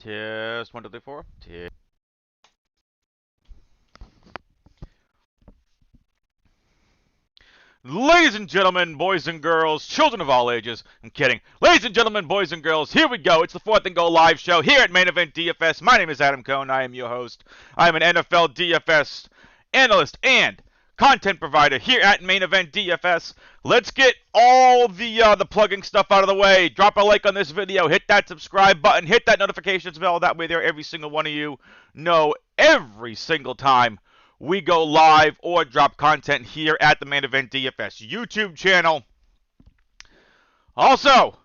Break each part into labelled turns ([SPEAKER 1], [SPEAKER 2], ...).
[SPEAKER 1] Test 1, 2, 3, 4. Test. Ladies and gentlemen, boys and girls, children of all ages. I'm kidding. Ladies and gentlemen, boys and girls, here we go. It's the 4th and Goal live show here at Main Event DFS. My name is Adam Cohn. I am your host. I am an NFL DFS analyst and content provider here at Main Event DFS. Let's get all the plugging stuff out of the way. Drop a like on this video. Hit that subscribe button. Hit that notifications bell. That way there every single one of you know every single time we go live or drop content here at the Main Event DFS YouTube channel. Also,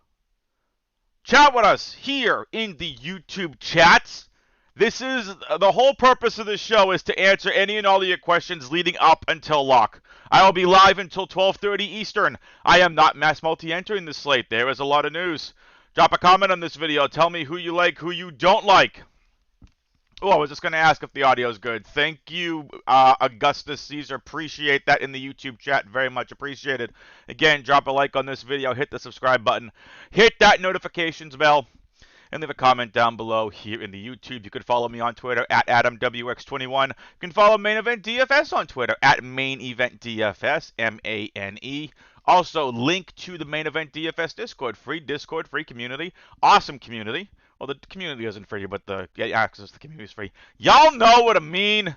[SPEAKER 1] chat with us here in the YouTube chats. This is the whole purpose of this show is to answer any and all of your questions leading up until lock. I will be live until 12:30 Eastern. I am not mass multi-entering this slate. There is a lot of news. Drop a comment on this video. Tell me who you like, who you don't like. Oh, I was just going to ask if the audio is good. Thank you, Augustus Caesar. Appreciate that in the YouTube chat. Very much appreciated. Again, drop a like on this video. Hit the subscribe button. Hit that notifications bell. And leave a comment down below here in the YouTube. You can follow me on Twitter at AdamWX21. You can follow Main Event DFS on Twitter at Main Event DFS, M-A-N-E. Also, link to the Main Event DFS Discord. Free Discord, free community. Awesome community. Well, the community isn't free, but the access to the community is free. Y'all know what I mean.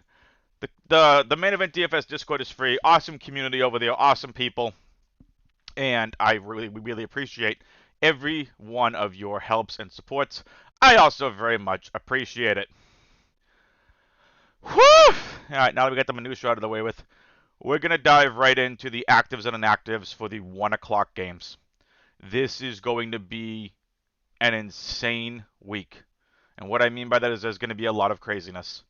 [SPEAKER 1] The Main Event DFS Discord is free. Awesome community over there. Awesome people. And we really appreciate every one of your helps and supports. I also very much appreciate it. Whew! Alright, now that we got the minutia out of the way with, we're going to dive right into the actives and inactives for the 1 o'clock games. This is going to be an insane week. And what I mean by that is there's going to be a lot of craziness.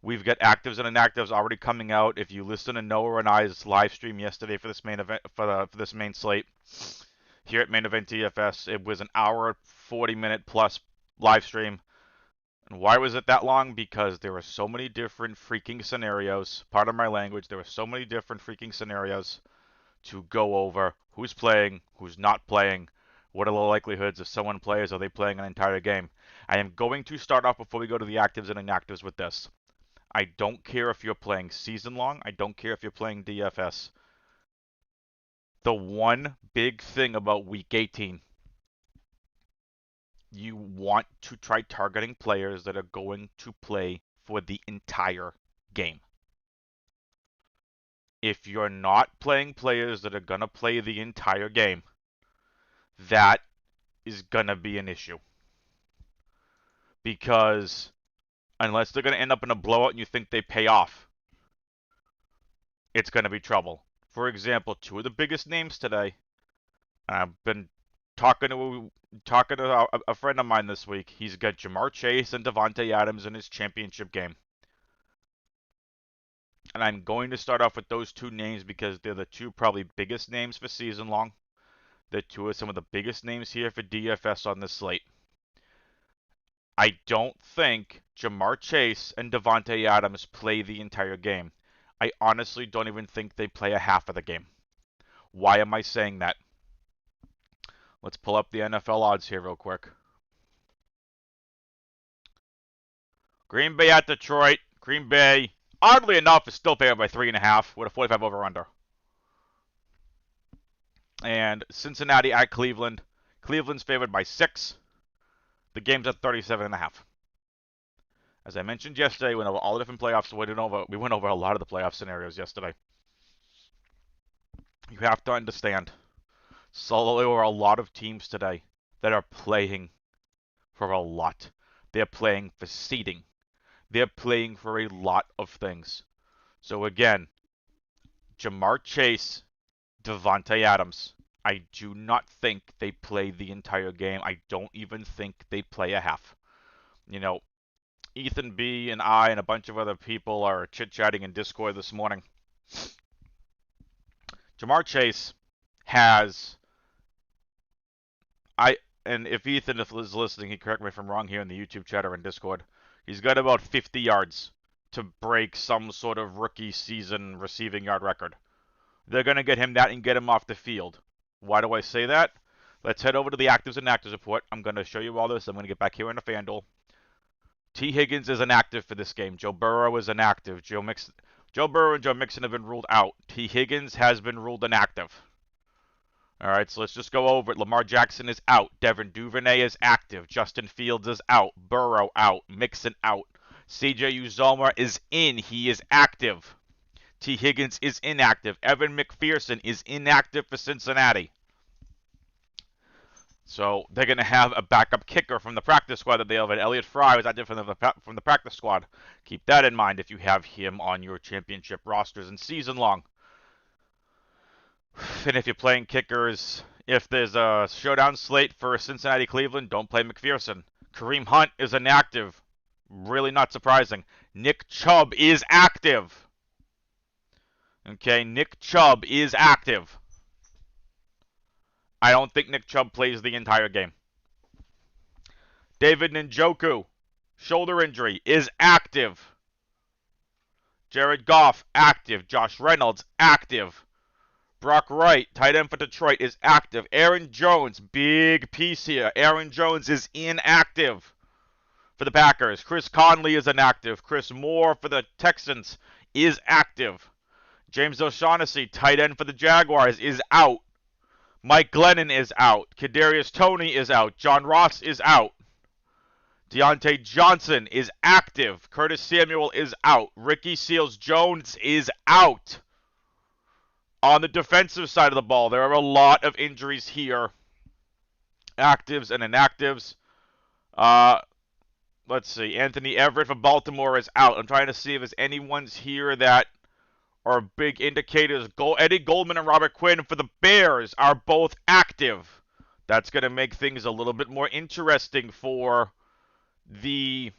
[SPEAKER 1] We've got actives and inactives already coming out. If you listen to Noah and I's live stream yesterday for this main event, for this main slate here at Main Event DFS, it was an hour 40-minute plus live stream. And why was it that long? Because there were so many different freaking scenarios. Part of my language, there were so many different freaking scenarios to go over. Who's playing, who's not playing. What are the likelihoods if someone plays? Are they playing an entire game? I am going to start off before we go to the actives and inactives with this. I don't care if you're playing season long. I don't care if you're playing DFS. The one big thing about week 18, you want to try targeting players that are going to play for the entire game. If you're not playing players that are going to play the entire game, that is going to be an issue. Because unless they're going to end up in a blowout and you think they pay off, it's going to be trouble. For example, two of the biggest names today, I've been talking to a friend of mine this week. He's got Ja'Marr Chase and Devonta Adams in his championship game. And I'm going to start off with those two names because they're the two probably biggest names for season long. They're two of some of the biggest names here for DFS on this slate. I don't think Ja'Marr Chase and Devonta Adams play the entire game. I honestly don't even think they play a half of the game. Why am I saying that? Let's pull up the NFL odds here real quick. Green Bay at Detroit. Green Bay, oddly enough, is still favored by 3.5 with a 45 over-under. And Cincinnati at Cleveland. Cleveland's favored by 6. The game's at 37.5. As I mentioned yesterday, we went over all the different playoffs. We went over a lot of the playoff scenarios yesterday. You have to understand, so there were a lot of teams today that are playing for a lot. They're playing for seeding. They're playing for a lot of things. So again, Ja'Marr Chase, Devonta Adams. I do not think they play the entire game. I don't even think they play a half. You know, Ethan B and I and a bunch of other people are chit-chatting in Discord this morning. Ja'Marr Chase has... And if Ethan is listening, he correct me if I'm wrong here in the YouTube chat or in Discord. He's got about 50 yards to break some sort of rookie season receiving yard record. They're going to get him that and get him off the field. Why do I say that? Let's head over to the actives and inactives report. I'm going to show you all this. I'm going to get back here into FanDuel. T. Higgins is inactive for this game. Joe Burrow is inactive. Joe Burrow and Joe Mixon have been ruled out. T. Higgins has been ruled inactive. All right, so let's just go over it. Lamar Jackson is out. Devin Duvernay is active. Justin Fields is out. Burrow out. Mixon out. CJ Uzomah is in. He is active. T. Higgins is inactive. Evan McPherson is inactive for Cincinnati. So they're going to have a backup kicker from the practice squad that they have. Elliott Fry was active from the practice squad. Keep that in mind if you have him on your championship rosters and season long. And if you're playing kickers, if there's a showdown slate for Cincinnati-Cleveland, don't play McPherson. Kareem Hunt is inactive. Really not surprising. Nick Chubb is active. Okay, Nick Chubb is active. I don't think Nick Chubb plays the entire game. David Njoku, shoulder injury, is active. Jared Goff, active. Josh Reynolds, active. Brock Wright, tight end for Detroit, is active. Aaron Jones, big piece here. Aaron Jones is inactive for the Packers. Chris Conley is inactive. Chris Moore for the Texans is active. James O'Shaughnessy, tight end for the Jaguars, is out. Mike Glennon is out. Kadarius Toney is out. John Ross is out. Deontay Johnson is active. Curtis Samuel is out. Ricky Seals-Jones is out. On the defensive side of the ball, there are a lot of injuries here. Actives and inactives. Let's see. Anthony Everett for Baltimore is out. I'm trying to see if there's anyone's here that are big indicators. Eddie Goldman and Robert Quinn for the Bears are both active. That's going to make things a little bit more interesting for the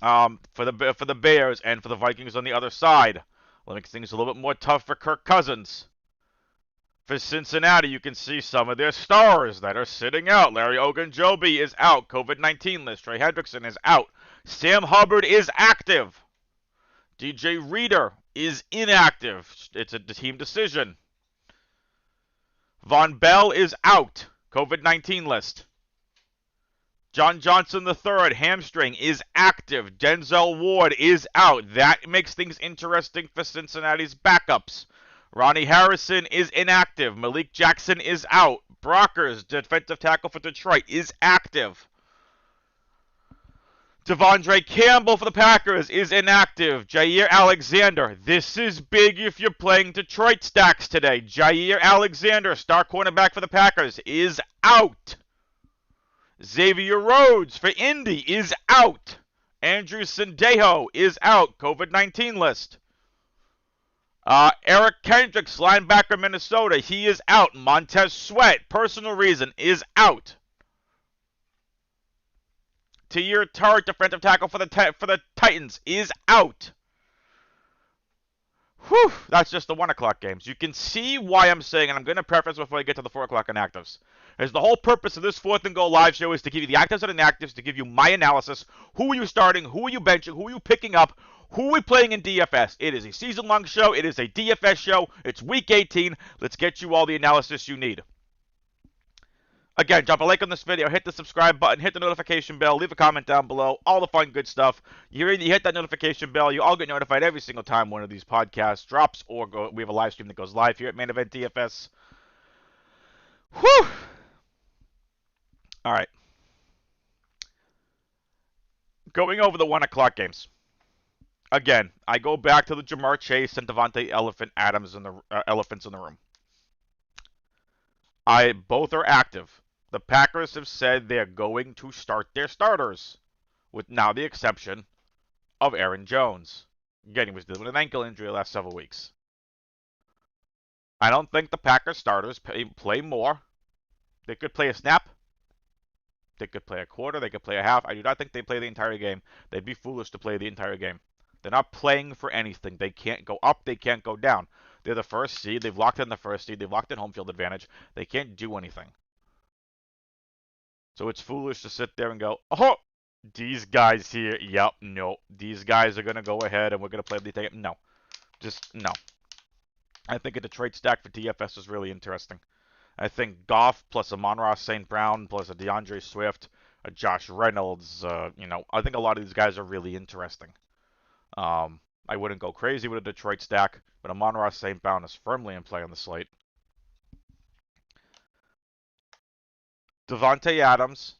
[SPEAKER 1] Bears and for the Vikings on the other side. It'll make things a little bit more tough for Kirk Cousins. For Cincinnati, you can see some of their stars that are sitting out. Larry Ogunjobi is out. COVID-19 list. Trey Hendrickson is out. Sam Hubbard is active. DJ Reader is inactive. It's a team decision. Von Bell is out. COVID-19 list. John Johnson III, hamstring, is active. Denzel Ward is out. That makes things interesting for Cincinnati's backups. Ronnie Harrison is inactive. Malik Jackson is out. Brockers, defensive tackle for Detroit, is active. Devondre Campbell for the Packers is inactive. Jair Alexander. This is big if you're playing Detroit stacks today. Jair Alexander, star cornerback for the Packers, is out. Xavier Rhodes for Indy is out. Andrew Sendejo is out. COVID-19 list. Eric Kendricks, linebacker, Minnesota, he is out. Montez Sweat, personal reason, is out. Tahir Tart, defensive tackle for the Titans, is out. Whew, that's just the 1 o'clock games. You can see why I'm saying, and I'm going to preface before I get to the 4 o'clock inactives, as the whole purpose of this 4th and Goal live show is to give you the actives and inactives, to give you my analysis. Who are you starting? Who are you benching? Who are you picking up? Who are we playing in DFS? It is a season-long show. It is a DFS show. It's Week 18. Let's get you all the analysis you need. Again, drop a like on this video, hit the subscribe button, hit the notification bell, leave a comment down below, all the fun, good stuff. You hit that notification bell, you all get notified every single time one of these podcasts drops, or we have a live stream that goes live here at Main Event DFS. Whew! All right. Going over the 1 o'clock games. Again, I go back to the Jamar Chase and Devonta Adams and the elephants in the room. Both are active. The Packers have said they're going to start their starters, with now the exception of Aaron Jones. Again, he was dealing with an ankle injury the last several weeks. I don't think the Packers starters play more. They could play a snap. They could play a quarter. They could play a half. I do not think they play the entire game. They'd be foolish to play the entire game. They're not playing for anything. They can't go up. They can't go down. They're the first seed. They've locked in the first seed. They've locked in home field advantage. They can't do anything. So it's foolish to sit there and go, oh, these guys here, yep, no. These guys are going to go ahead and we're going to play the game. No. Just, no. I think a Detroit stack for DFS is really interesting. I think Goff plus a Amon-Ra St. Brown plus a DeAndre Swift a Josh Reynolds. I think a lot of these guys are really interesting. I wouldn't go crazy with a Detroit stack, but Amon-Ra St. Brown is firmly in play on the slate. Devonta Adams.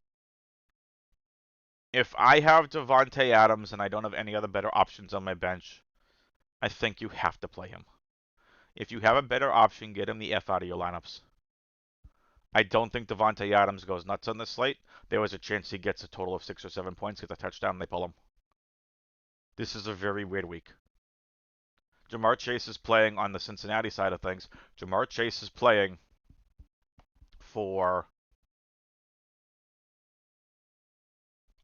[SPEAKER 1] If I have Devonta Adams and I don't have any other better options on my bench, I think you have to play him. If you have a better option, get him the F out of your lineups. I don't think Devonta Adams goes nuts on this slate. There was a chance he gets a total of 6 or 7 points, gets a touchdown, and they pull him. This is a very weird week. Jamar Chase is playing on the Cincinnati side of things. Jamar Chase is playing for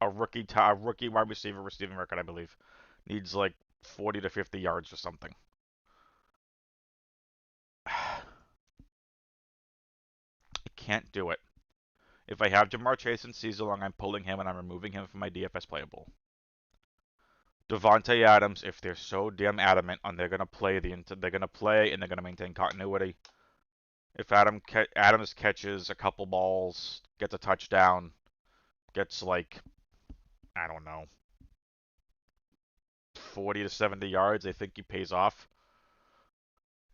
[SPEAKER 1] a rookie wide receiver receiving record, I believe. Needs like 40 to 50 yards or something. I can't do it. If I have Jamar Chase in season long, I'm pulling him and I'm removing him from my DFS playable. Devonta Adams, if they're so damn adamant on they're gonna play and they're gonna maintain continuity. If Adams catches a couple balls, gets a touchdown, gets like, I don't know, 40 to 70 yards, I think he pays off.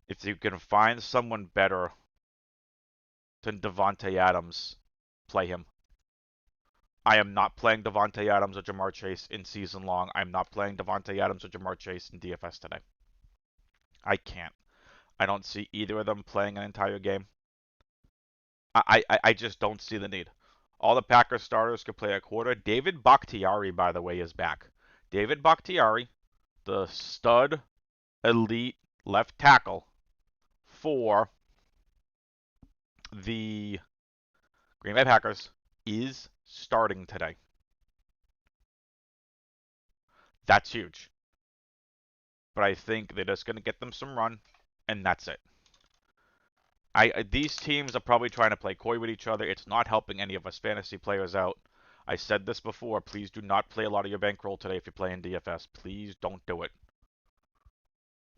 [SPEAKER 1] If you can find someone better than Devonta Adams, play him. I am not playing Devonta Adams or Jamar Chase in season long. I'm not playing Devonta Adams or Jamar Chase in DFS today. I can't. I don't see either of them playing an entire game. I just don't see the need. All the Packers starters could play a quarter. David Bakhtiari, by the way, is back. David Bakhtiari, the stud elite left tackle for the Green Bay Packers, is starting today. That's huge. But I think they're just going to get them some run, and that's it. These teams are probably trying to play coy with each other. It's not helping any of us fantasy players out. I said this before. Please do not play a lot of your bankroll today if you're playing DFS. Please don't do it.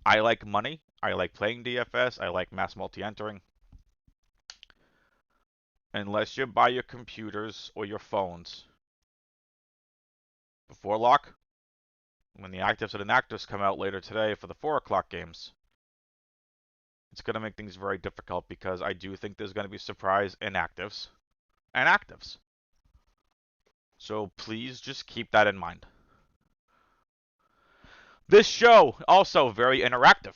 [SPEAKER 1] I like money. I like playing DFS. I like mass multi-entering. Unless you buy your computers or your phones before lock, when the actives and inactives come out later today for the 4 o'clock games, it's going to make things very difficult because I do think there's going to be surprise inactives and actives. So please just keep that in mind. This show, also very interactive.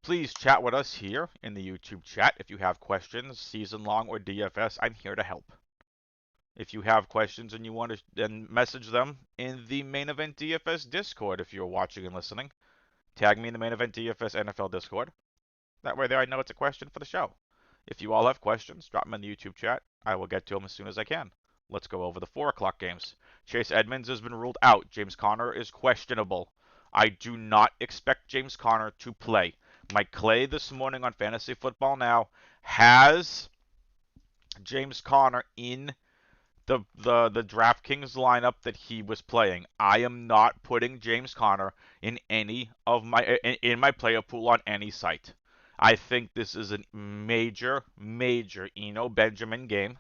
[SPEAKER 1] Please chat with us here in the YouTube chat. If you have questions, season long or DFS, I'm here to help. If you have questions and you want to then message them in the Main Event DFS Discord if you're watching and listening, tag me in the Main Event DFS NFL Discord. That way there I know it's a question for the show. If you all have questions, drop them in the YouTube chat. I will get to them as soon as I can. Let's go over the 4 o'clock games. Chase Edmonds has been ruled out. James Conner is questionable. I do not expect James Conner to play. Mike Clay this morning on Fantasy Football Now has James Conner in the DraftKings lineup that he was playing. I am not putting James Conner in any of my player pool on any site. I think this is a major Eno Benjamin game.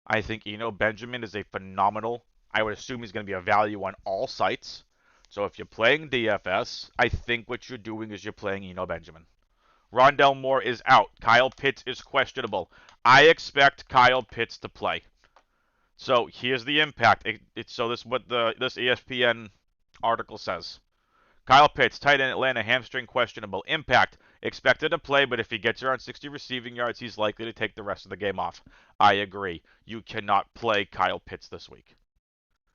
[SPEAKER 1] I think Eno Benjamin is a phenomenal. I would assume he's going to be a value on all sites. So if you're playing DFS, I think what you're doing is you're playing Eno Benjamin. Rondell Moore is out. Kyle Pitts is questionable. I expect Kyle Pitts to play. So here's the impact. This is what this ESPN article says. Kyle Pitts, tight end Atlanta, hamstring questionable. Impact, expected to play, but if he gets around 60 receiving yards, he's likely to take the rest of the game off. I agree. You cannot play Kyle Pitts this week.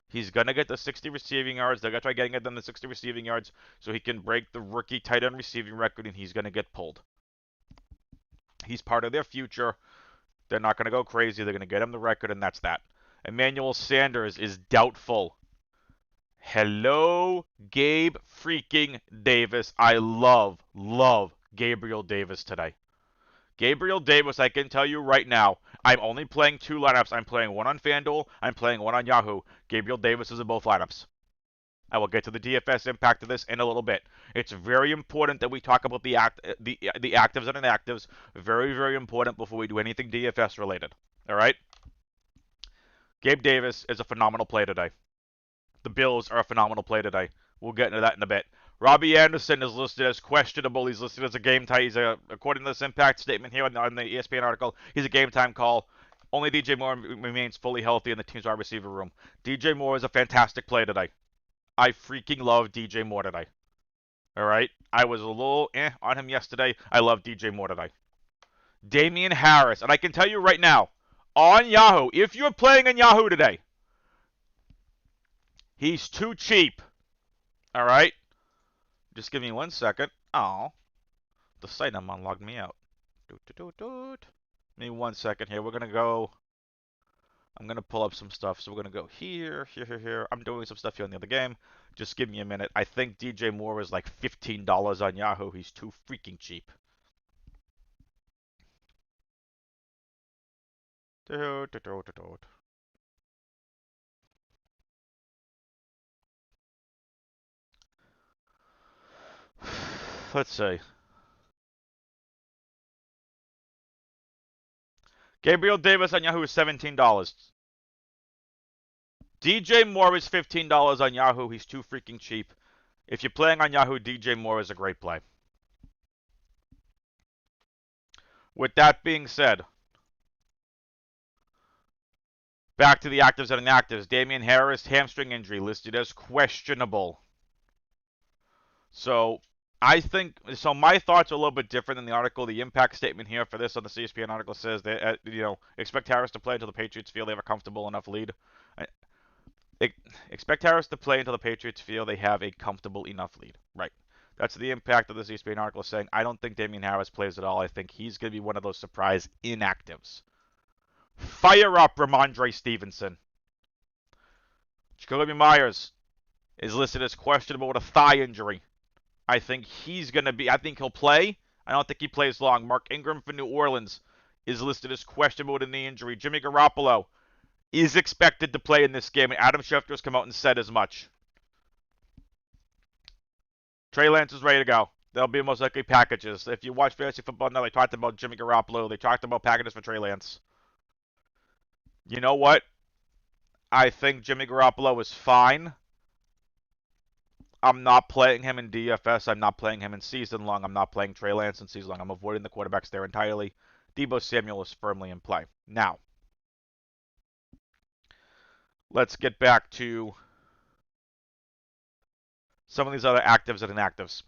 [SPEAKER 1] He's going to get the 60 receiving yards. They're going to try getting them the 60 receiving yards so he can break the rookie tight end receiving record, and he's going to get pulled. He's part of their future. They're not going to go crazy. They're going to get him the record, and that's that. Emmanuel Sanders is doubtful. Hello, Gabe freaking Davis. I love Gabriel Davis today. Gabriel Davis, I can tell you right now, I'm only playing 2 lineups. I'm playing one on FanDuel. I'm playing one on Yahoo. Gabriel Davis is in both lineups. I will get to the DFS impact of this in a little bit. It's very important that we talk about the actives and inactives. Very important before we do anything DFS related. All right? Gabe Davis is a phenomenal play today. The Bills are a phenomenal play today. We'll get into that in a bit. Robbie Anderson is listed as questionable. He's listed as a game time. According to this impact statement here on the ESPN article, he's a game time call. Only DJ Moore remains fully healthy in the team's wide receiver room. DJ Moore is a fantastic play today. I freaking love DJ Moore today. All right? I was a little on him yesterday. I love DJ Moore today. Damian Harris. And I can tell you right now, on Yahoo, if you're playing on Yahoo today, he's too cheap. All right? Just give me 1 second. Oh, the site I'm on logged me out. Give me 1 second here. We're going to go. I'm going to pull up some stuff. So we're going to go here, here, here, here. I'm doing some stuff here on the other game. Just give me a minute. I think DJ Moore is like $15 on Yahoo. He's too freaking cheap. Let's see. Gabriel Davis on Yahoo is $17. DJ Moore is $15 on Yahoo. He's too freaking cheap. If you're playing on Yahoo, DJ Moore is a great play. With that being said, back to the actives and inactives. Damian Harris, hamstring injury, listed as questionable. So, my thoughts are a little bit different than the article. The impact statement here for this on the CSPN article says that, expect Harris to play until the Patriots feel they have a comfortable enough lead. Expect Harris to play until the Patriots feel they have a comfortable enough lead. Right. That's the impact of this ESPN article saying, I don't think Damian Harris plays at all. I think he's going to be one of those surprise inactives. Fire up Ramondre Stevenson. Jacoby Myers is listed as questionable with a thigh injury. I think he'll play. I don't think he plays long. Mark Ingram for New Orleans is listed as questionable with a knee injury. Jimmy Garoppolo is expected to play in this game, and Adam Schefter has come out and said as much. Trey Lance is ready to go. There'll be most likely packages. If you watch Fantasy Football now, they talked about Jimmy Garoppolo. They talked about packages for Trey Lance. You know what? I think Jimmy Garoppolo is fine. I'm not playing him in DFS. I'm not playing him in season long. I'm not playing Trey Lance in season long. I'm avoiding the quarterbacks there entirely. Deebo Samuel is firmly in play. Now, let's get back to some of these other actives and inactives.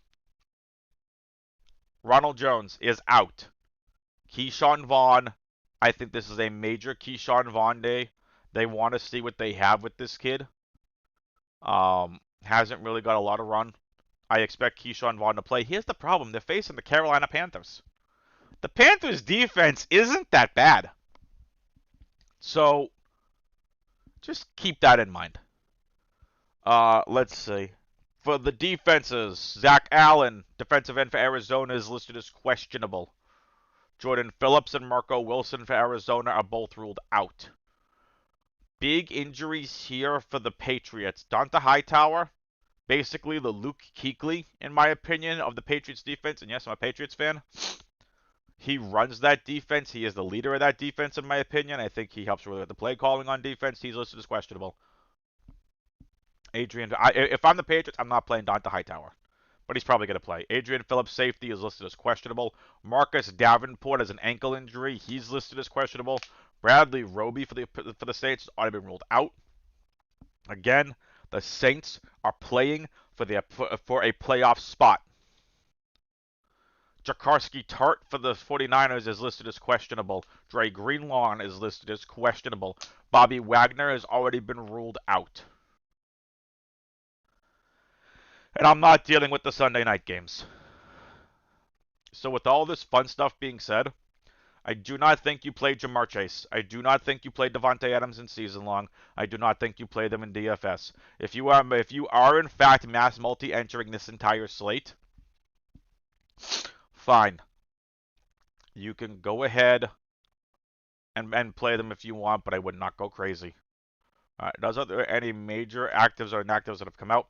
[SPEAKER 1] Ronald Jones is out. Keyshawn Vaughn, I think this is a major Keyshawn Vaughn day. They want to see what they have with this kid. Hasn't really got a lot of run. I expect Keyshawn Vaughn to play. Here's the problem. They're facing the Carolina Panthers. The Panthers' defense isn't that bad. So, just keep that in mind. Let's see. For the defenses, Zach Allen, defensive end for Arizona, is listed as questionable. Jordan Phillips and Marco Wilson for Arizona are both ruled out. Big injuries here for the Patriots. Donta Hightower, basically the Luke Kuechly, in my opinion, of the Patriots defense. And yes, I'm a Patriots fan. He runs that defense. He is the leader of that defense, in my opinion. I think he helps really with the play calling on defense. He's listed as questionable. If I'm the Patriots, I'm not playing Donta Hightower. But he's probably going to play. Adrian Phillips, safety, is listed as questionable. Marcus Davenport has an ankle injury. He's listed as questionable. Bradley Roby for the Saints has already been ruled out. Again, the Saints are playing for a playoff spot. Jakarski Tart for the 49ers is listed as questionable. Dre Greenlaw is listed as questionable. Bobby Wagner has already been ruled out. And I'm not dealing with the Sunday night games. So with all this fun stuff being said, I do not think you play Jamar Chase. I do not think you play Devonta Adams in season long. I do not think you play them in DFS. If you are in fact mass multi-entering this entire slate, fine. You can go ahead and play them if you want, but I would not go crazy. Alright, are there any major actives or inactives that have come out?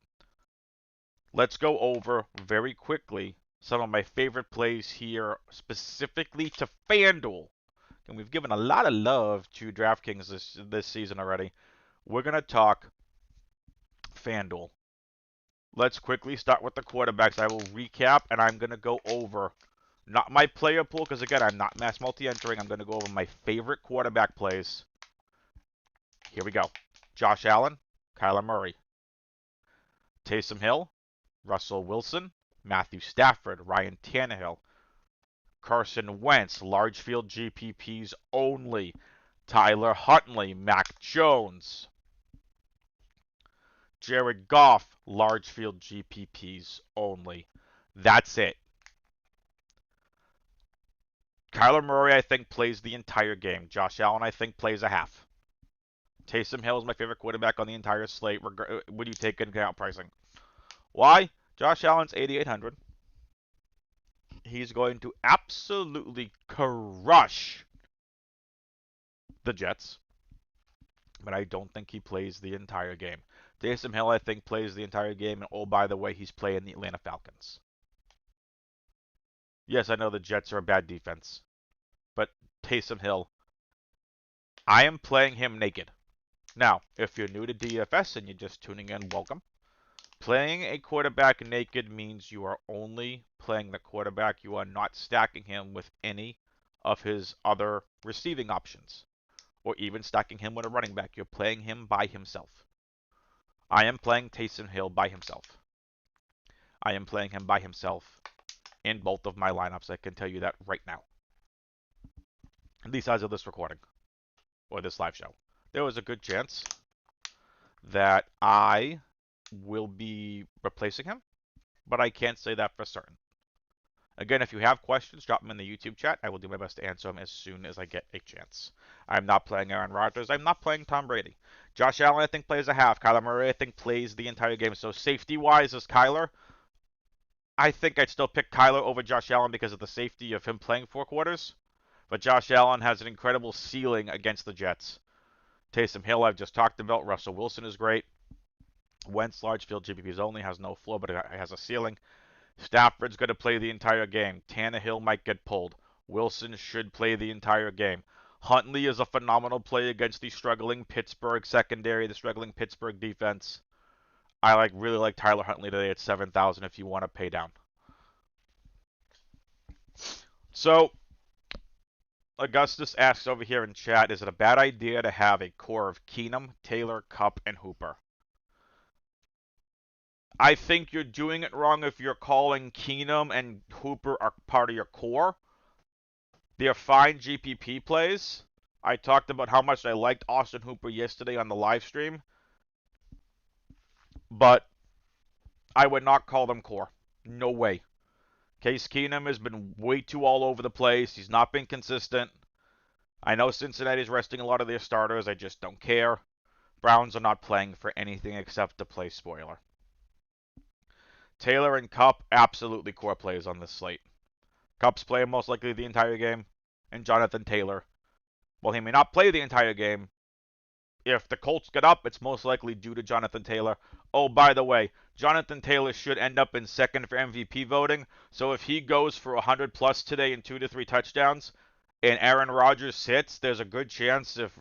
[SPEAKER 1] Let's go over very quickly some of my favorite plays here, specifically to FanDuel. and we've given a lot of love to DraftKings this season already. We're going to talk FanDuel. Let's quickly start with the quarterbacks. I will recap, and I'm going to go over, not my player pool, because again, I'm not mass multi-entering. I'm going to go over my favorite quarterback plays. Here we go. Josh Allen, Kyler Murray, Taysom Hill, Russell Wilson, Matthew Stafford, Ryan Tannehill, Carson Wentz, large field GPPs only, Tyler Huntley, Mac Jones, Jared Goff, large field GPPs only. That's it. Kyler Murray, I think, plays the entire game. Josh Allen, I think, plays a half. Taysom Hill is my favorite quarterback on the entire slate when you take into account pricing. Why? Josh Allen's 8,800. He's going to absolutely crush the Jets. But I don't think he plays the entire game. Taysom Hill, I think, plays the entire game. And oh, by the way, he's playing the Atlanta Falcons. Yes, I know the Jets are a bad defense. But Taysom Hill, I am playing him naked. Now, if you're new to DFS and you're just tuning in, welcome. Playing a quarterback naked means you are only playing the quarterback. You are not stacking him with any of his other receiving options, or even stacking him with a running back. You're playing him by himself. I am playing Taysom Hill by himself. I am playing him by himself in both of my lineups. I can tell you that right now. At least as of this recording, or this live show. There was a good chance that I will be replacing him, but I can't say that for certain. Again, if you have questions, drop them in the YouTube chat. I will do my best to answer them as soon as I get a chance. I'm not playing Aaron Rodgers. I'm not playing Tom Brady. Josh Allen, I think, plays a half. Kyler Murray, I think, plays the entire game. So safety-wise is Kyler. I think I'd still pick Kyler over Josh Allen because of the safety of him playing 4 quarters. But Josh Allen has an incredible ceiling against the Jets. Taysom Hill, I've just talked about. Russell Wilson is great. Wentz, large field GPPs only, has no floor, but it has a ceiling. Stafford's going to play the entire game. Tannehill might get pulled. Wilson should play the entire game. Huntley is a phenomenal play against the struggling Pittsburgh secondary, the struggling Pittsburgh defense. I really like Tyler Huntley today at 7,000 if you want to pay down. So, Augustus asks over here in chat, is it a bad idea to have a core of Keenum, Taylor, Kupp, and Hooper? I think you're doing it wrong if you're calling Keenum and Hooper are part of your core. They're fine GPP plays. I talked about how much I liked Austin Hooper yesterday on the live stream. But I would not call them core. No way. Case Keenum has been way too all over the place. He's not been consistent. I know Cincinnati's resting a lot of their starters. I just don't care. Browns are not playing for anything except to play spoiler. Taylor and Kupp, absolutely core plays on this slate. Kupp's playing most likely the entire game, and Jonathan Taylor, well, he may not play the entire game. If the Colts get up, it's most likely due to Jonathan Taylor. Oh, by the way, Jonathan Taylor should end up in second for MVP voting, so if he goes for 100 plus today and 2 to 3 touchdowns, and Aaron Rodgers sits, there's a good chance if,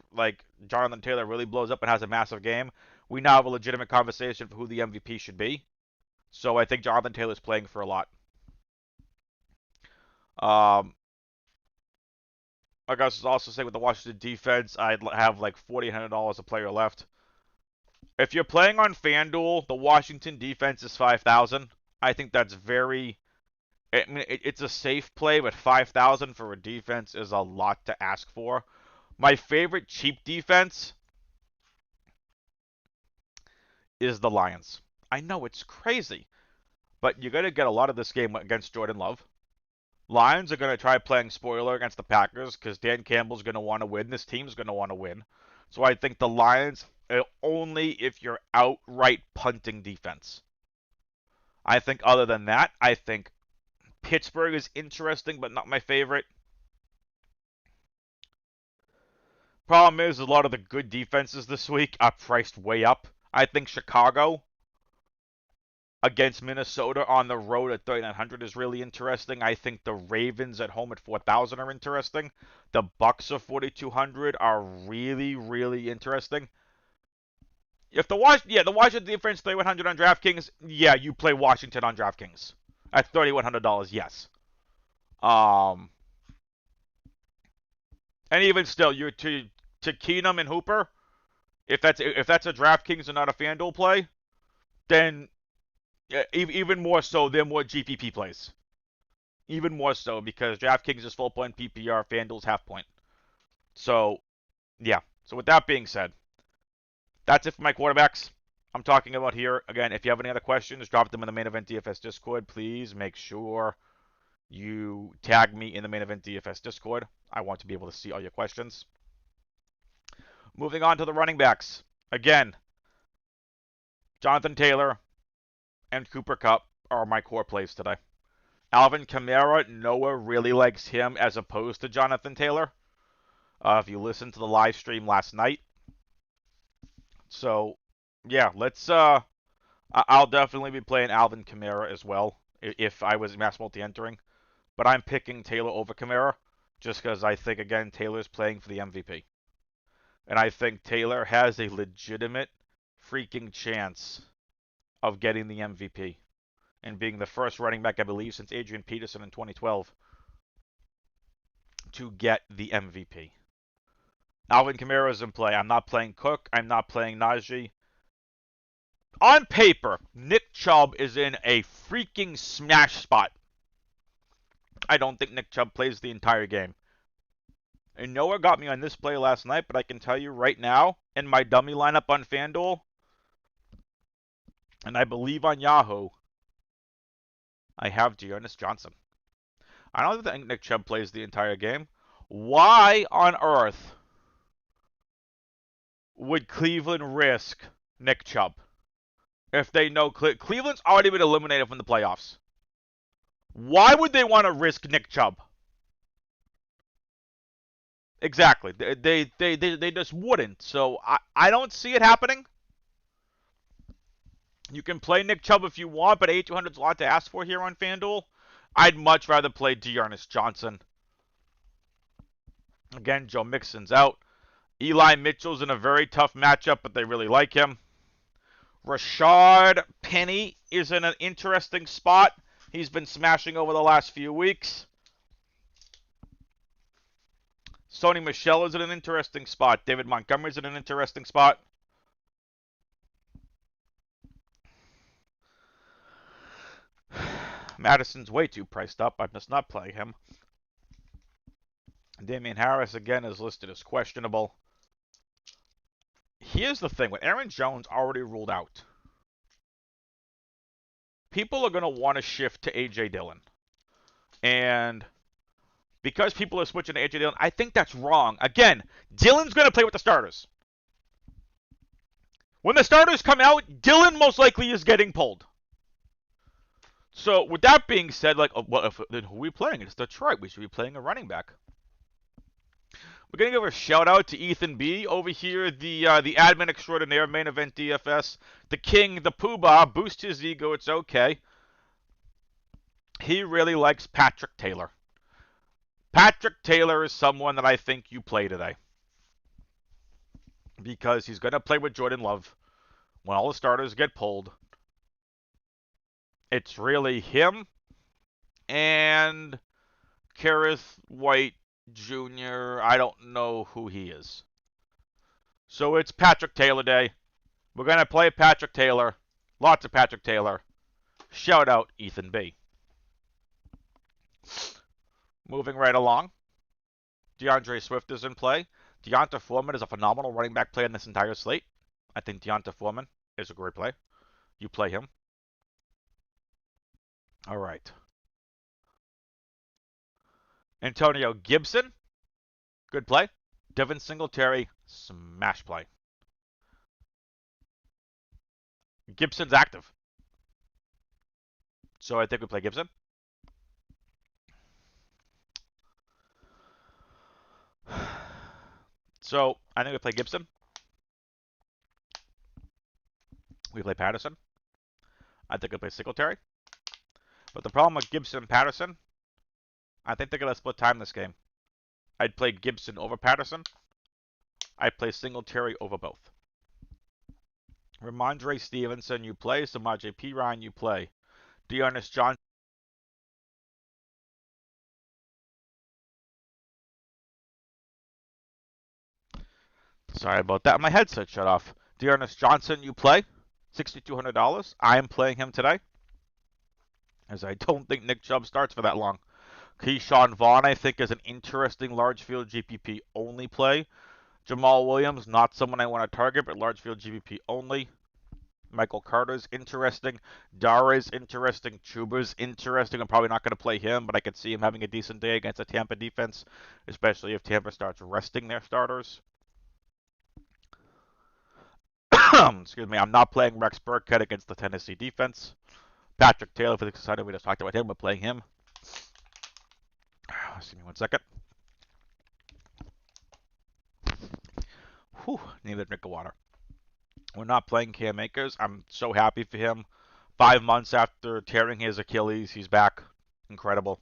[SPEAKER 1] Jonathan Taylor really blows up and has a massive game, we now have a legitimate conversation for who the MVP should be. So I think Jonathan Taylor's playing for a lot. Augustus also saying with the Washington defense, I'd have like $4,800 a player left. If you're playing on FanDuel, the Washington defense is 5,000. I think that's very... I mean, it's a safe play, but 5,000 for a defense is a lot to ask for. My favorite cheap defense is the Lions. I know, it's crazy. But you're going to get a lot of this game against Jordan Love. Lions are going to try playing spoiler against the Packers because Dan Campbell's going to want to win. This team's going to want to win. So I think the Lions, only if you're outright punting defense. I think other than that, I think Pittsburgh is interesting, but not my favorite. Problem is, a lot of the good defenses this week are priced way up. I think Chicago against Minnesota on the road at 3,900 is really interesting. I think the Ravens at home at 4,000 are interesting. The Bucks of 4,200 are really, really interesting. If the Washington defense 3,100 on DraftKings, yeah, you play Washington on DraftKings at $3,100. Yes. Um, and even still, you're to Keenum and Hooper. If that's a DraftKings and not a FanDuel play, then even more so than what GPP plays. Even more so because DraftKings is full point PPR, FanDuel's half point. So, yeah. So with that being said, that's it for my quarterbacks I'm talking about here. Again, if you have any other questions, drop them in the Main Event DFS Discord. Please make sure you tag me in the Main Event DFS Discord. I want to be able to see all your questions. Moving on to the running backs. Again, Jonathan Taylor and Cooper Kupp are my core plays today. Alvin Kamara, Noah really likes him as opposed to Jonathan Taylor. If you listened to the live stream last night. So, yeah, let's I'll definitely be playing Alvin Kamara as well if I was mass multi-entering. But I'm picking Taylor over Kamara just because I think, again, Taylor's playing for the MVP. And I think Taylor has a legitimate freaking chance of getting the MVP and being the first running back, I believe, since Adrian Peterson in 2012 to get the MVP. Alvin Kamara is in play. I'm not playing Cook. I'm not playing Najee. On paper, Nick Chubb is in a freaking smash spot. I don't think Nick Chubb plays the entire game. And Noah got me on this play last night, but I can tell you right now, in my dummy lineup on FanDuel, and I believe on Yahoo, I have Dearness Johnson. I don't think Nick Chubb plays the entire game. Why on earth would Cleveland risk Nick Chubb if they know Cleveland's already been eliminated from the playoffs? Why would they want to risk Nick Chubb? Exactly. They just wouldn't. So I don't see it happening. You can play Nick Chubb if you want, but 8,200 is a lot to ask for here on FanDuel. I'd much rather play Dearness Johnson. Again, Joe Mixon's out. Eli Mitchell's in a very tough matchup, but they really like him. Rashard Penny is in an interesting spot. He's been smashing over the last few weeks. Sony Michel is in an interesting spot. David Montgomery's in an interesting spot. Madison's way too priced up. I must not play him. Damian Harris, again, is listed as questionable. Here's the thing. With Aaron Jones already ruled out, people are going to want to shift to A.J. Dillon. And because people are switching to A.J. Dillon, I think that's wrong. Again, Dillon's going to play with the starters. When the starters come out, Dillon most likely is getting pulled. So, with that being said, like, well, then who are we playing? It's Detroit. We should be playing a running back. We're going to give a shout-out to Ethan B. over here, the admin extraordinaire, Main Event DFS. The king, the poobah, boost his ego, it's okay. He really likes Patrick Taylor. Patrick Taylor is someone that I think you play today. Because he's going to play with Jordan Love when all the starters get pulled. It's really him and Kareth White Jr. I don't know who he is. So it's Patrick Taylor Day. We're going to play Patrick Taylor. Lots of Patrick Taylor. Shout out Ethan B. Moving right along. DeAndre Swift is in play. Deonta Foreman is a phenomenal running back play in this entire slate. I think Deonta Foreman is a great play. You play him. All right. Antonio Gibson, good play. Devin Singletary, smash play. Gibson's active. So I think we play Gibson. So I think we play Gibson. We play Patterson. I think I'll play Singletary. But the problem with Gibson and Patterson, I think they're going to split time this game. I'd play Gibson over Patterson. I'd play Singletary over both. Ramondre Stevenson, you play. Samaje Perine, you play. Dearness Johnson. Sorry about that. My headset shut off. Dearness Johnson, you play. $6,200. I am playing him today, as I don't think Nick Chubb starts for that long. Keyshawn Vaughn, I think, is an interesting large field GPP only play. Jamal Williams, not someone I want to target, but large field GPP only. Michael Carter's interesting. Dara's interesting. Chuba's interesting. I'm probably not going to play him, but I could see him having a decent day against a Tampa defense, especially if Tampa starts resting their starters. Excuse me, I'm not playing Rex Burkhead against the Tennessee defense. Patrick Taylor for the excited. We just talked about him. We're playing him. Excuse me 1 second. Whew, need a drink of water. We're not playing Cam Akers. I'm so happy for him. 5 months after tearing his Achilles, he's back. Incredible.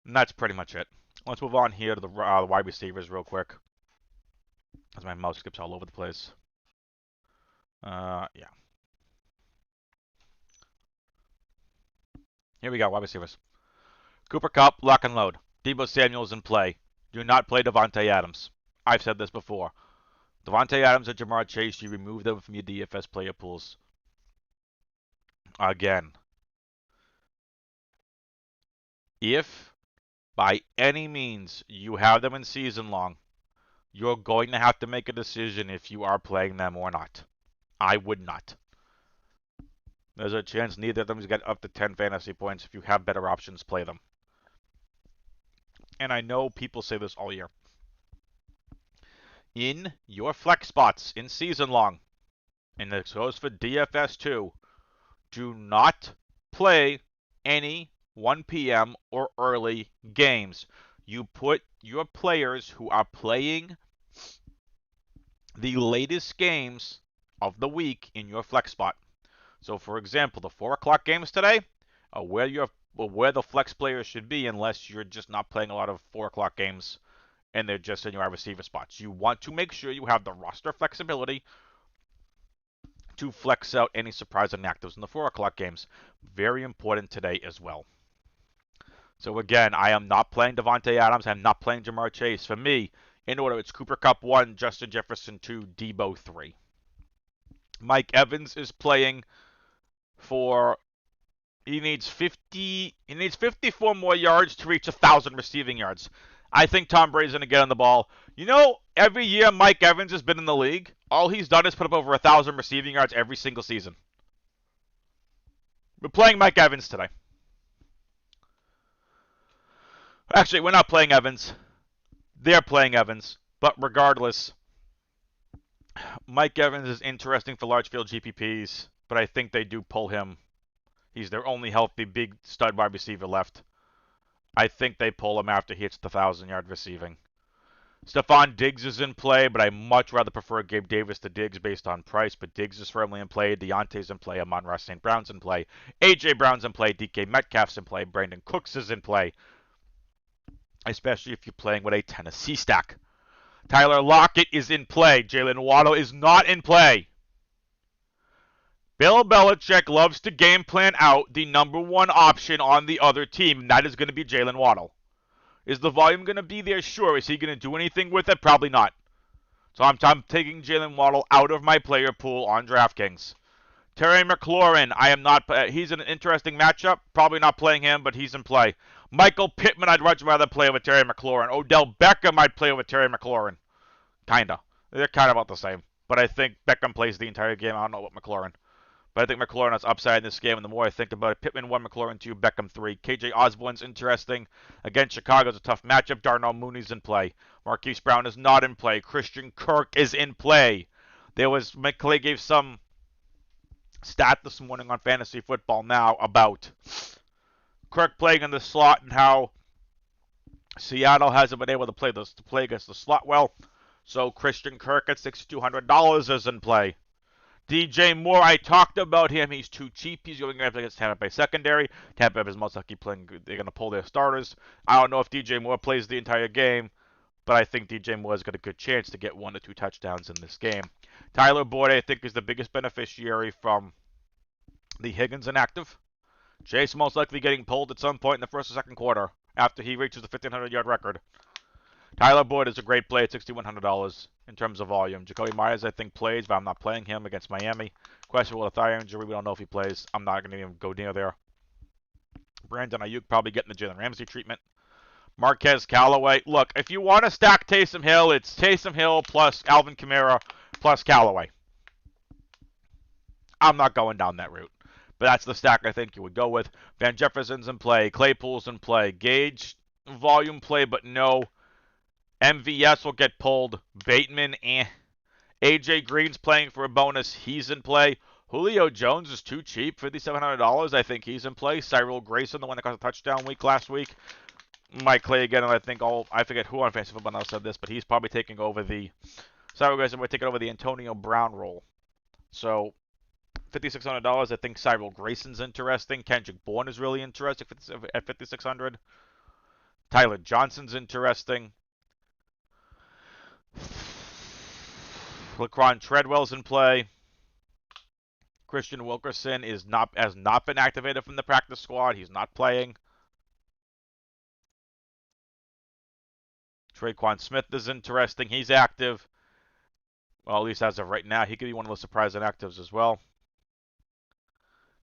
[SPEAKER 1] And that's pretty much it. Let's move on here to the wide receivers real quick, as my mouse skips all over the place. Yeah. Here we go, wide receivers. Cooper Kupp, lock and load. Deebo Samuel's in play. Do not play Devonta Adams. I've said this before. Devonta Adams and Jamar Chase, you remove them from your DFS player pools. Again. If, by any means, you have them in season long, you're going to have to make a decision if you are playing them or not. I would not. There's a chance neither of them get up to 10 fantasy points. If you have better options, play them. And I know people say this all year. In your flex spots in season long, and this goes for DFS too, do not play any 1 p.m. or early games. You put your players who are playing the latest games of the week in your flex spot. So, for example, the 4 o'clock games today are where the flex players should be, unless you're just not playing a lot of 4 o'clock games and they're just in your wide receiver spots. You want to make sure you have the roster flexibility to flex out any surprise inactives in the 4 o'clock games. Very important today as well. So again, I am not playing Devonta Adams. I'm not playing Jamar Chase. For me, in order, it's Cooper Kupp 1, Justin Jefferson 2, Deebo 3. Mike Evans is playing for... He needs 54 more yards to reach 1,000 receiving yards. I think Tom Brady's going to get on the ball. You know, every year Mike Evans has been in the league, all he's done is put up over 1,000 receiving yards every single season. We're playing Mike Evans today. Actually, we're not playing Evans. They're playing Evans. But regardless, Mike Evans is interesting for large field GPPs, but I think they do pull him. He's their only healthy big stud wide receiver left. I think they pull him after he hits the 1,000-yard receiving. Stephon Diggs is in play, but I much rather prefer Gabe Davis to Diggs based on price. But Diggs is firmly in play. Deontay's in play. Amon-Ra St. Brown's in play. A.J. Brown's in play. DK Metcalf's in play. Brandon Cooks is in play. Especially if you're playing with a Tennessee stack. Tyler Lockett is in play. Jalen Waddle is not in play. Bill Belichick loves to game plan out the number one option on the other team, and that is going to be Jalen Waddle. Is the volume going to be there? Sure. Is he going to do anything with it? Probably not. So I'm taking Jalen Waddle out of my player pool on DraftKings. Terry McLaurin, I am not. He's an interesting matchup. Probably not playing him, but he's in play. Michael Pittman, I'd much rather play over Terry McLaurin. Odell Beckham, I'd play over Terry McLaurin. Kinda. They're kind of about the same. But I think Beckham plays the entire game. I don't know about McLaurin. But I think McLaurin has upside in this game, and the more I think about it, Pittman 1, McLaurin 2, Beckham 3. KJ Osborne's interesting. Again, Chicago's a tough matchup. Darnell Mooney's in play. Marquise Brown is not in play. Christian Kirk is in play. McClay gave some stat this morning on Fantasy Football Now about Kirk playing in the slot and how Seattle hasn't been able to play against the slot well. So Christian Kirk at $6,200 is in play. DJ Moore, I talked about him. He's too cheap. He's going up against Tampa Bay secondary. Tampa Bay is most likely playing. They're going to pull their starters. I don't know if DJ Moore plays the entire game, but I think DJ Moore's got a good chance to get 1 or 2 touchdowns in this game. Tyler Boyd, I think, is the biggest beneficiary from the Higgins inactive. Chase most likely getting pulled at some point in the first or second quarter after he reaches the 1,500-yard record. Tyler Boyd is a great play at $6,100 in terms of volume. Jacoby Myers, I think, plays, but I'm not playing him against Miami. Questionable with a thigh injury. We don't know if he plays. I'm not going to even go near there. Brandon Ayuk probably getting the Jalen Ramsey treatment. Marquez Callaway. Look, if you want to stack Taysom Hill, it's Taysom Hill plus Alvin Kamara plus Callaway. I'm not going down that route. But that's the stack I think you would go with. Van Jefferson's in play. Claypool's in play. Gage, volume play, but no. MVS will get pulled. Bateman, AJ Green's playing for a bonus. He's in play. Julio Jones is too cheap. $5,700. I think he's in play. Cyril Grayson, the one that got a touchdown last week. Mike Clay again, and I forget who on Fantasy Football Now said this, but he's probably taking over Cyril Grayson will take over the Antonio Brown role. So, $5,600. I think Cyril Grayson's interesting. Kendrick Bourne is really interesting at $5,600. Tyler Johnson's interesting. Laquan Treadwell's in play. Christian Wilkerson has not been activated from the practice squad. He's not playing. Traquan Smith is interesting. He's active. Well, at least as of right now, he could be one of the surprise inactives as well.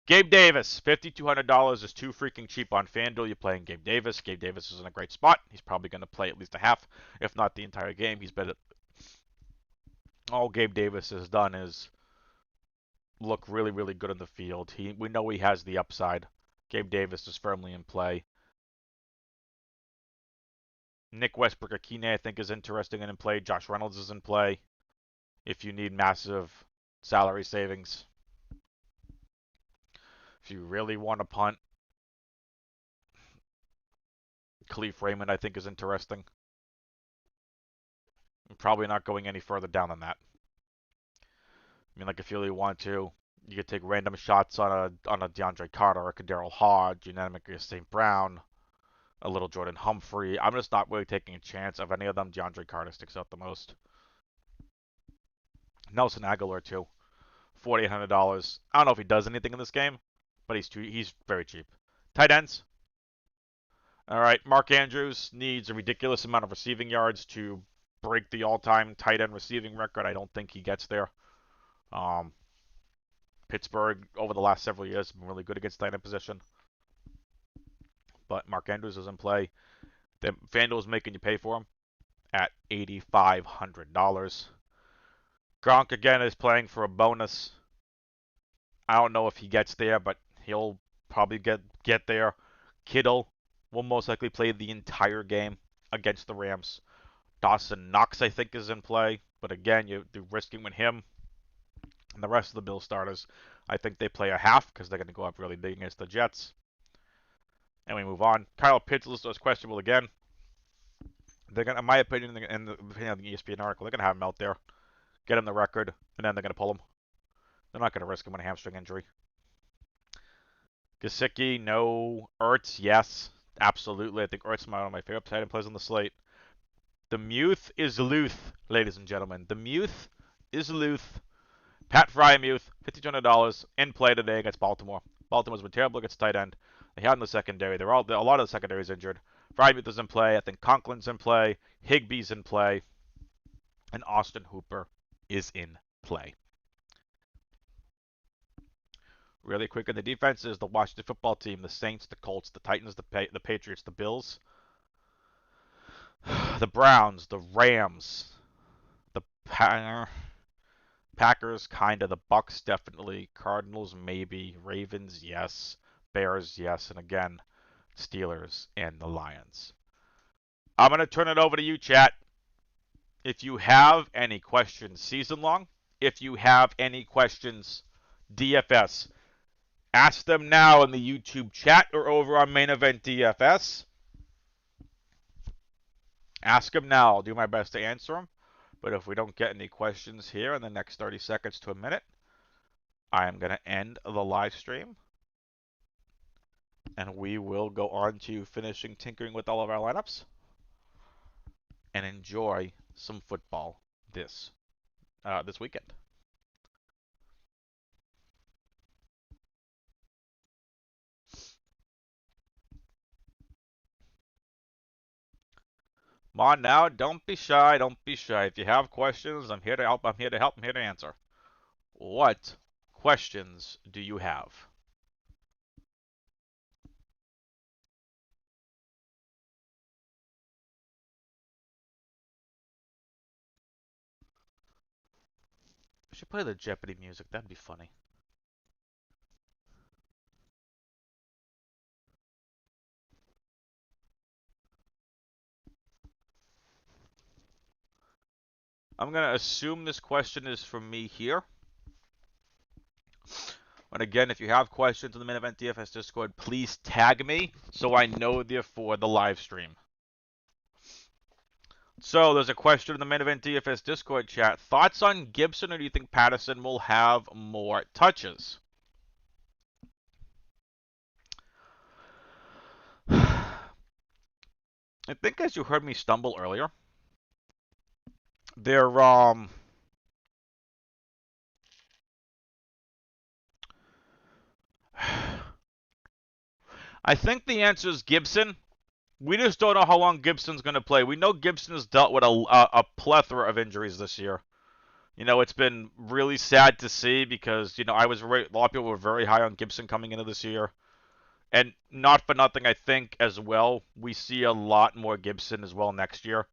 [SPEAKER 1] Gabe Davis, $5,200 is too freaking cheap on FanDuel. You're playing Gabe Davis. Gabe Davis is in a great spot. He's probably going to play at least a half, if not the entire game. He's been all Gabe Davis has done is look really, really good in the field. We know he has the upside. Gabe Davis is firmly in play. Nick Westbrook-Akine, I think, is interesting and in play. Josh Reynolds is in play if you need massive salary savings. If you really want to punt, Khalif Raymond, I think, is interesting. I'm probably not going any further down than that. I mean, like, if you really want to, you could take random shots on a DeAndre Carter, a Kadarius Hodge, Unanimous St. Brown, a little Jordan Humphrey. I'm just not really taking a chance of any of them. DeAndre Carter sticks out the most. Nelson Aguilar, too. $4,800. I don't know if he does anything in this game, but he's very cheap. Tight ends. All right, Mark Andrews needs a ridiculous amount of receiving yards to break the all-time tight end receiving record. I don't think he gets there. Pittsburgh, over the last several years, have been really good against tight end position. But Mark Andrews is in play. FanDuel is making you pay for him at $8,500. Gronk, again, is playing for a bonus. I don't know if he gets there, but he'll probably get there. Kittle will most likely play the entire game against the Rams. Dawson Knox, I think, is in play. But again, you're risking with him. And the rest of the Bills starters, I think they play a half because they're going to go up really big against the Jets. And we move on. Kyle Pitts is questionable again. They're going to, in my opinion, and depending on the ESPN article, they're going to have him out there, get him the record, and then they're going to pull him. They're not going to risk him with a hamstring injury. Gesicki, no. Ertz, yes. Absolutely. I think Ertz is one of my favorite tight end plays on the slate. The Muth is Luth, ladies and gentlemen. The Muth is Luth. Pat Frymuth, $5,200 in play today against Baltimore. Baltimore's been terrible against tight end. They had in the secondary. A lot of the secondary is injured. Frymuth is in play. I think Conklin's in play. Higbee's in play. And Austin Hooper is in play. Really quick in the defense is the Washington football team, the Saints, the Colts, the Titans, the Patriots, the Bills, the Browns, the Rams, the Packers, kind of, the Bucks, definitely, Cardinals, maybe, Ravens, yes, Bears, yes, and again, Steelers and the Lions. I'm going to turn it over to you, chat. If you have any questions season long, if you have any questions DFS, ask them now in the YouTube chat or over on Main Event DFS. Ask them now. I'll do my best to answer them. But if we don't get any questions here in the next 30 seconds to a minute, I am going to end the live stream. And we will go on to finishing tinkering with all of our lineups and enjoy some football this weekend. Come on now, don't be shy, don't be shy. If you have questions, I'm here to help, I'm here to answer. What questions do you have? I should play the Jeopardy music, that'd be funny. I'm going to assume this question is from me here. And again, if you have questions in the Main Event DFS Discord, please tag me so I know they're for the live stream. So there's a question in the Main Event DFS Discord chat. Thoughts on Gibson, or do you think Patterson will have more touches? I think, as you heard me stumble earlier, they're I think the answer is Gibson. We just don't know how long Gibson's going to play. We know Gibson has dealt with a plethora of injuries this year. You know, it's been really sad to see because, you know, a lot of people were very high on Gibson coming into this year. And not for nothing, I think, as well, we see a lot more Gibson as well next year.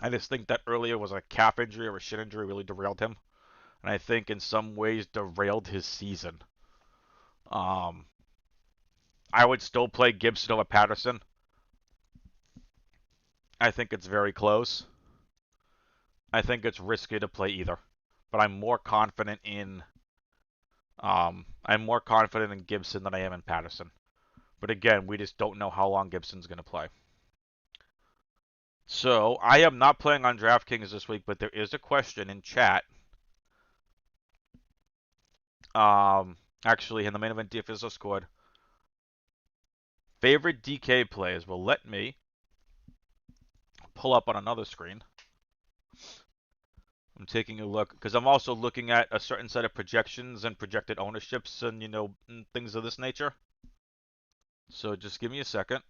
[SPEAKER 1] I just think that earlier was a calf injury or a shin injury really derailed him. And I think in some ways derailed his season. I would still play Gibson over Patterson. I think it's very close. I think it's risky to play either. But I'm more confident in Gibson than I am in Patterson. But again, we just don't know how long Gibson's going to play. So, I am not playing on DraftKings this week, but there is a question in chat. Actually, in the Main Event DFS Discord. Favorite DK plays. Well, let me pull up on another screen. I'm taking a look, because I'm also looking at a certain set of projections and projected ownerships and, you know, things of this nature. So just give me a second.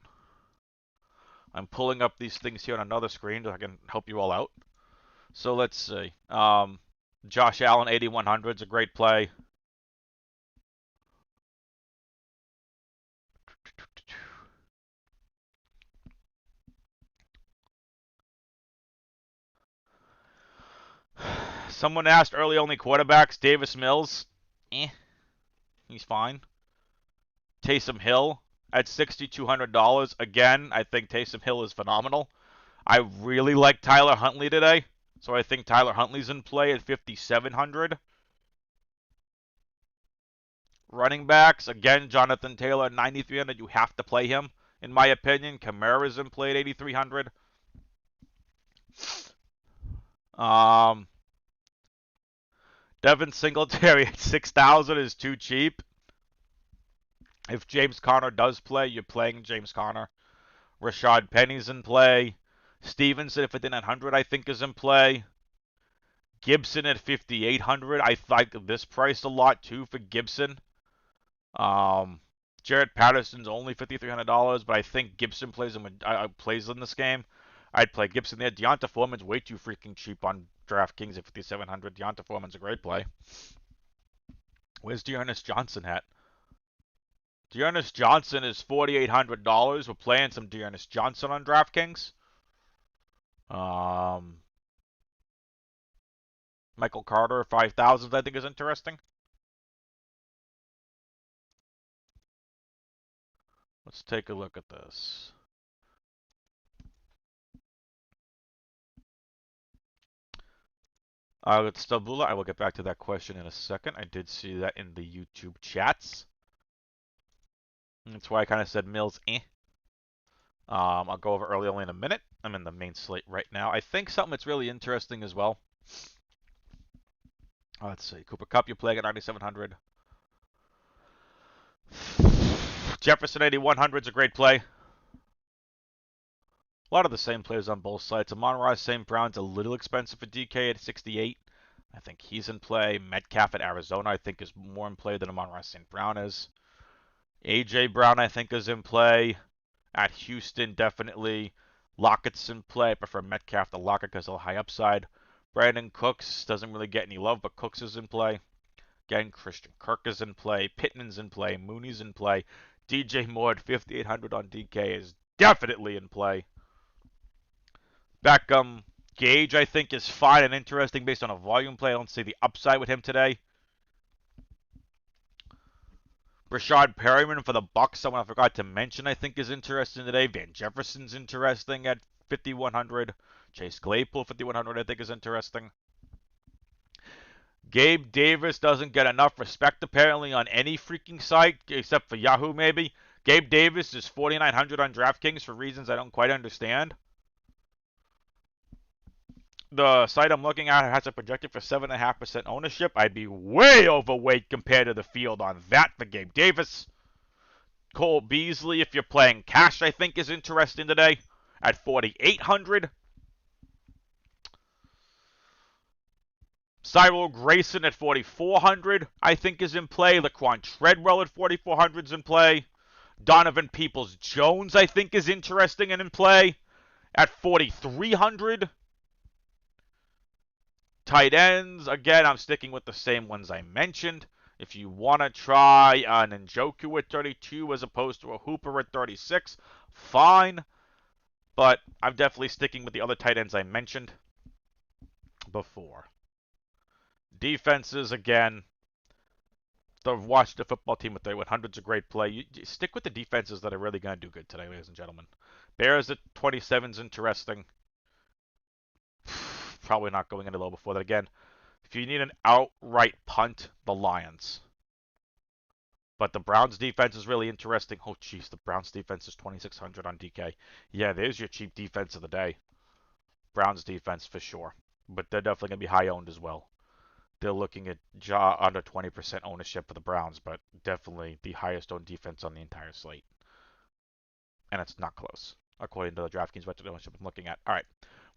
[SPEAKER 1] I'm pulling up these things here on another screen so I can help you all out. So let's see. Josh Allen, 8,100 is a great play. Someone asked early only quarterbacks. Davis Mills, he's fine. Taysom Hill at $6,200. Again, I think Taysom Hill is phenomenal. I really like Tyler Huntley today, so I think Tyler Huntley's in play at 5,700. Running backs, again, Jonathan Taylor, 9,300. You have to play him, in my opinion. Kamara's in play at 8,300. Devin Singletary at 6,000 is too cheap. If James Conner does play, you're playing James Conner. Rashad Penny's in play. Stevenson at 5,900, I think, is in play. Gibson at 5,800. I like this price a lot, too, for Gibson. Jared Patterson's only $5,300, but I think Gibson plays in this game. I'd play Gibson there. Deonta Foreman's way too freaking cheap on DraftKings at 5,700. Deonta Foreman's a great play. Where's Dearness Johnson at? Dearness Johnson is $4,800. We're playing some Dearness Johnson on DraftKings. Michael Carter, 5,000, I think is interesting. Let's take a look at this. It's Stabula. I will get back to that question in a second. I did see that in the YouTube chats. That's why I kind of said Mills, I'll go over early only in a minute. I'm in the main slate right now. I think something that's really interesting as well. Let's see. Cooper Kupp, you're playing at 9,700. Jefferson 8,100 is a great play. A lot of the same players on both sides. Amon-Ra St. Brown's a little expensive for DK at 68. I think he's in play. Metcalf at Arizona, I think, is more in play than Amon-Ra St. Brown is. A.J. Brown, I think, is in play. At Houston, definitely. Lockett's in play. I prefer Metcalf to Lockett because of the high upside. Brandon Cooks doesn't really get any love, but Cooks is in play. Again, Christian Kirk is in play. Pittman's in play. Mooney's in play. DJ Moore at 5,800 on DK is definitely in play. Beckham, Gage, I think, is fine and interesting based on a volume play. I don't see the upside with him today. Rashad Perryman for the Bucks, someone I forgot to mention, I think is interesting today. Van Jefferson's interesting at 5,100. Chase Claypool, 5,100, I think is interesting. Gabe Davis doesn't get enough respect apparently on any freaking site except for Yahoo maybe. Gabe Davis is 4,900 on DraftKings for reasons I don't quite understand. The site I'm looking at has it projected for 7.5% ownership. I'd be way overweight compared to the field on that for Gabe Davis. Cole Beasley, if you're playing cash, I think is interesting today at 4,800. Cyril Grayson at 4,400, I think is in play. Laquan Treadwell at 4,400 is in play. Donovan Peoples-Jones, I think, is interesting and in play at 4,300. Tight ends, again, I'm sticking with the same ones I mentioned. If you want to try an Njoku at 32 as opposed to a Hooper at 36, fine. But I'm definitely sticking with the other tight ends I mentioned before. Defenses, again, the Washington football team with 3,100 is a great play. You stick with the defenses that are really going to do good today, ladies and gentlemen. Bears at 27 is interesting. Probably not going any low before that. Again, if you need an outright punt, the Lions. But the Browns defense is really interesting. Oh, jeez, the Browns defense is 2,600 on DK. Yeah, there's your cheap defense of the day. Browns defense for sure. But they're definitely going to be high owned as well. They're looking at under 20% ownership for the Browns, but definitely the highest owned defense on the entire slate. And it's not close, according to the DraftKings budget ownership I'm looking at. All right,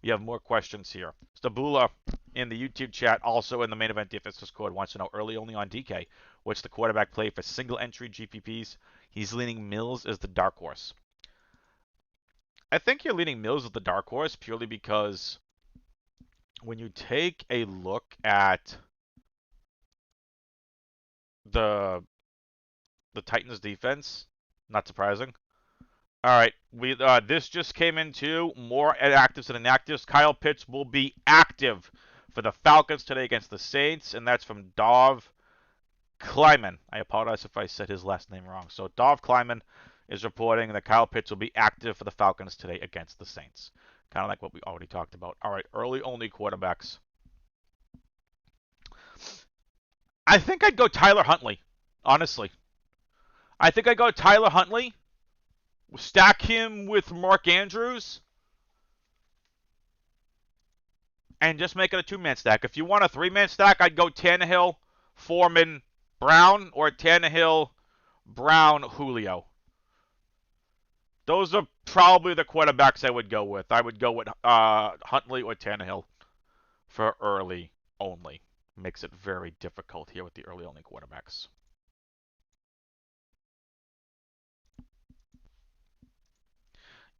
[SPEAKER 1] we have more questions here. Stabula in the YouTube chat, also in the main event defense Discord, wants to know early only on DK, what's the quarterback play for single entry GPPs? He's leaning Mills as the dark horse. I think you're leaning Mills as the dark horse purely because when you take a look at the Titans defense, not surprising. All right, this just came in too. More actives than inactives. Kyle Pitts will be active for the Falcons today against the Saints, and that's from Dov Kleiman. I apologize if I said his last name wrong. So Dov Kleiman is reporting that Kyle Pitts will be active for the Falcons today against the Saints. Kind of like what we already talked about. All right, early only quarterbacks. I think I'd go Tyler Huntley, honestly. I think I'd go Tyler Huntley, stack him with Mark Andrews, and just make it a two-man stack. If you want a three-man stack, I'd go Tannehill, Foreman, Brown, or Tannehill, Brown, Julio. Those are probably the quarterbacks I would go with. I would go with Huntley or Tannehill for early only. Makes it very difficult here with the early only quarterbacks.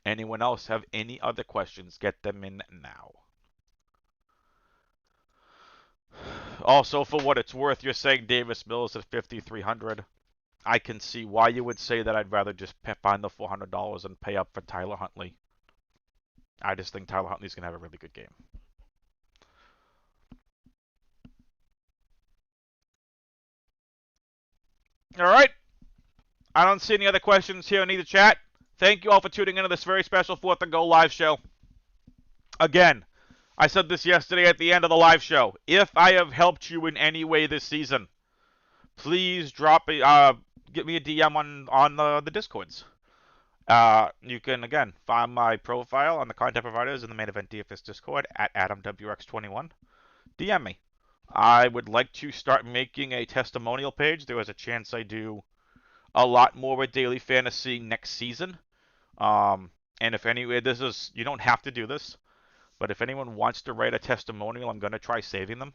[SPEAKER 1] Anyone else have any other questions? Get them in now. Also, for what it's worth, you're saying Davis Mills at 5,300. I can see why you would say that. I'd rather just find the $400 and pay up for Tyler Huntley. I just think Tyler Huntley's going to have a really good game. All right. I don't see any other questions here in either chat. Thank you all for tuning into this very special 4th and Goal live show. Again, I said this yesterday at the end of the live show. If I have helped you in any way this season, please give me a DM on the Discords. You can, again, find my profile on the content providers in the main event DFS Discord at AdamWX21. DM me. I would like to start making a testimonial page. There is a chance I do a lot more with daily fantasy next season. And if anyway, you don't have to do this, but if anyone wants to write a testimonial, I'm gonna try saving them,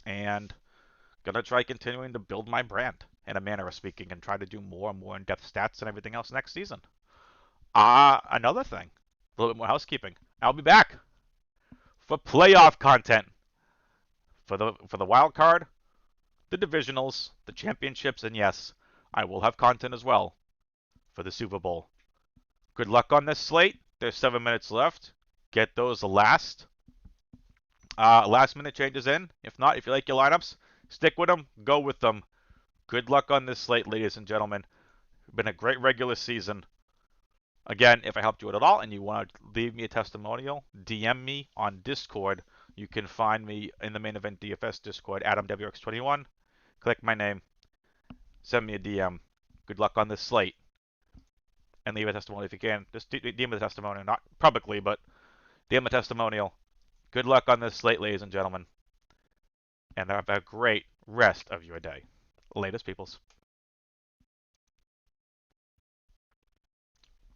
[SPEAKER 1] and gonna try continuing to build my brand in a manner of speaking, and try to do more and more in-depth stats and everything else next season. Another thing, a little bit more housekeeping. I'll be back for playoff content for the wild card, the divisionals, the championships, and yes, I will have content as well for the Super Bowl. Good luck on this slate. There's 7 minutes left. Get those last minute changes in. If not, if you like your lineups, stick with them. Go with them. Good luck on this slate, ladies and gentlemen. Been a great regular season. Again, if I helped you at all and you want to leave me a testimonial, DM me on Discord. You can find me in the main event DFS Discord, AdamWX21. Click my name. Send me a DM. Good luck on this slate. And leave a testimonial if you can. Just DM a testimonial, not publicly, but DM a testimonial. Good luck on this slate, ladies and gentlemen. And have a great rest of your day. Latest, peoples.